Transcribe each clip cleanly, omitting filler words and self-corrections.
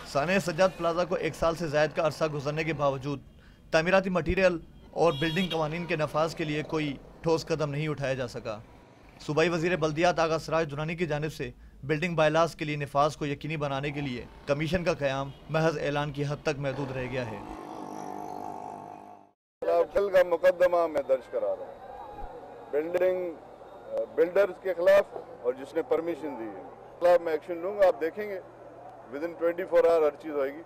साने Sajjad plaza को 1 साल से ज़ायद का अरसा गुजरने के बावजूद तामीराती मटीरियल और बिल्डिंग कवानीन के नफाज के लिए कोई ठोस कदम नहीं उठाया जा सका। सूबाई वज़ीर बल्दियात आगा सिराज दुरानी की जानिब से बिल्डिंग बायलास के लिए नफाज को यकीनी बनाने के लिए कमीशन का क़याम महज ऐलान की हद तक महदूद रह गया है। कल का मुकदमा मैं दर्ज करा रहा हूँ बिल्डर्स के खिलाफ और जिसने परमिशन दी है खिलाफ मैं एक्शन लूँगा। आप देखेंगे विदिन 24 आवर हर चीज़ होगी।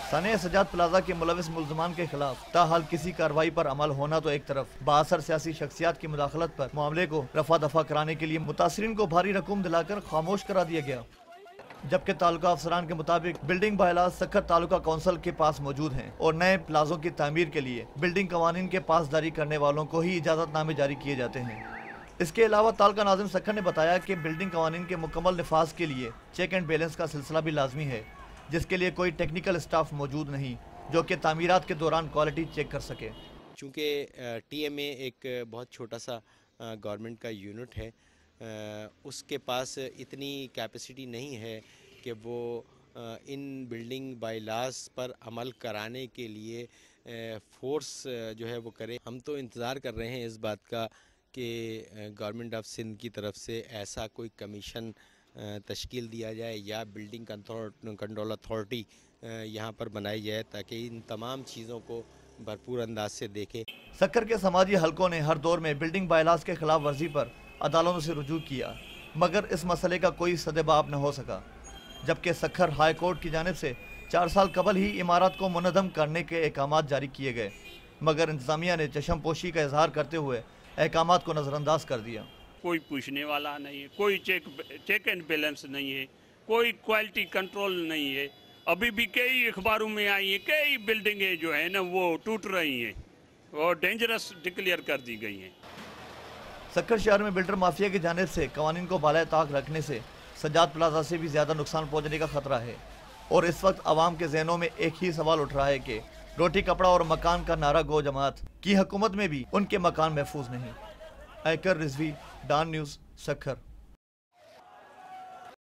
साने सज्जाद प्लाजा के मुलविस मुल्ज़मान के खिलाफ ताहाल किसी कार्रवाई पर अमल होना तो एक तरफ, बाअसर सियासी शख्सियात की मुदाखलत पर मामले को रफा दफा कराने के लिए मुतासरीन को भारी रकूम दिलाकर खामोश करा दिया गया। जबकि तालुका अफसरान के मुताबिक बिल्डिंग बायलास सक्खर तालुका कौंसिल के पास मौजूद हैं और नए प्लाजों की तामीर के लिए बिल्डिंग कवानीन के पासदारी करने वालों को ही इजाज़तनामे जारी किए जाते हैं। इसके अलावा तालुका नाज़िम सक्खर ने बताया कि बिल्डिंग कवानीन के मुकम्मल नफाज के लिए चेक एंड बैलेंस का सिलसिला भी लाजमी है, जिसके लिए कोई टेक्निकल स्टाफ मौजूद नहीं जो कि तामीरात के दौरान क्वालिटी चेक कर सके। चूँकि TMA एक बहुत छोटा सा गवर्नमेंट का यूनिट है, उसके पास इतनी कैपेसिटी नहीं है कि वो इन बिल्डिंग बायलास पर अमल कराने के लिए फोर्स जो है वो करे। हम तो इंतज़ार कर रहे हैं इस बात का कि गवर्नमेंट ऑफ सिंध की तरफ से ऐसा कोई कमीशन तश्कील दिया जाए या बिल्डिंग कंट्रोल अथॉरिटी यहाँ पर बनाई जाए ताकि इन तमाम चीज़ों को भरपूर अंदाज से देखे। सक्खर के समाजी हलकों ने हर दौर में बिल्डिंग बायलास के खिलाफ वर्जी पर अदालतों से रुजू किया, मगर इस मसले का कोई सदेबाब न हो सका। जबकि सक्खर हाई कोर्ट की जानिब से 4 साल कबल ही इमारत को मुनज़्ज़म करने के अहकामात जारी किए गए, मगर इंतज़ामिया ने चशम पोशी का इजहार करते हुए अहकामात को नज़रअंदाज कर दिया। कोई पूछने वाला नहीं है, कोई चेक एंड बैलेंस नहीं है, कोई क्वालिटी कंट्रोल नहीं है। अभी भी कई अखबारों में आई है, कई बिल्डिंगें जो है ना वो टूट रही हैं और डेंजरस डिक्लेयर कर दी गई हैं। सक्खर शहर में बिल्डर माफिया की जानिब से कवानीन को बाला ताक रखने से सज्जाद प्लाजा से भी ज़्यादा नुकसान पहुँचने का खतरा है और इस वक्त आवाम के जहनों में एक ही सवाल उठ रहा है कि रोटी कपड़ा और मकान का नारा गो जमात की हुकूमत में भी उनके मकान महफूज नहीं। ऐकर रिजवी, डान न्यूज़, सक्खर।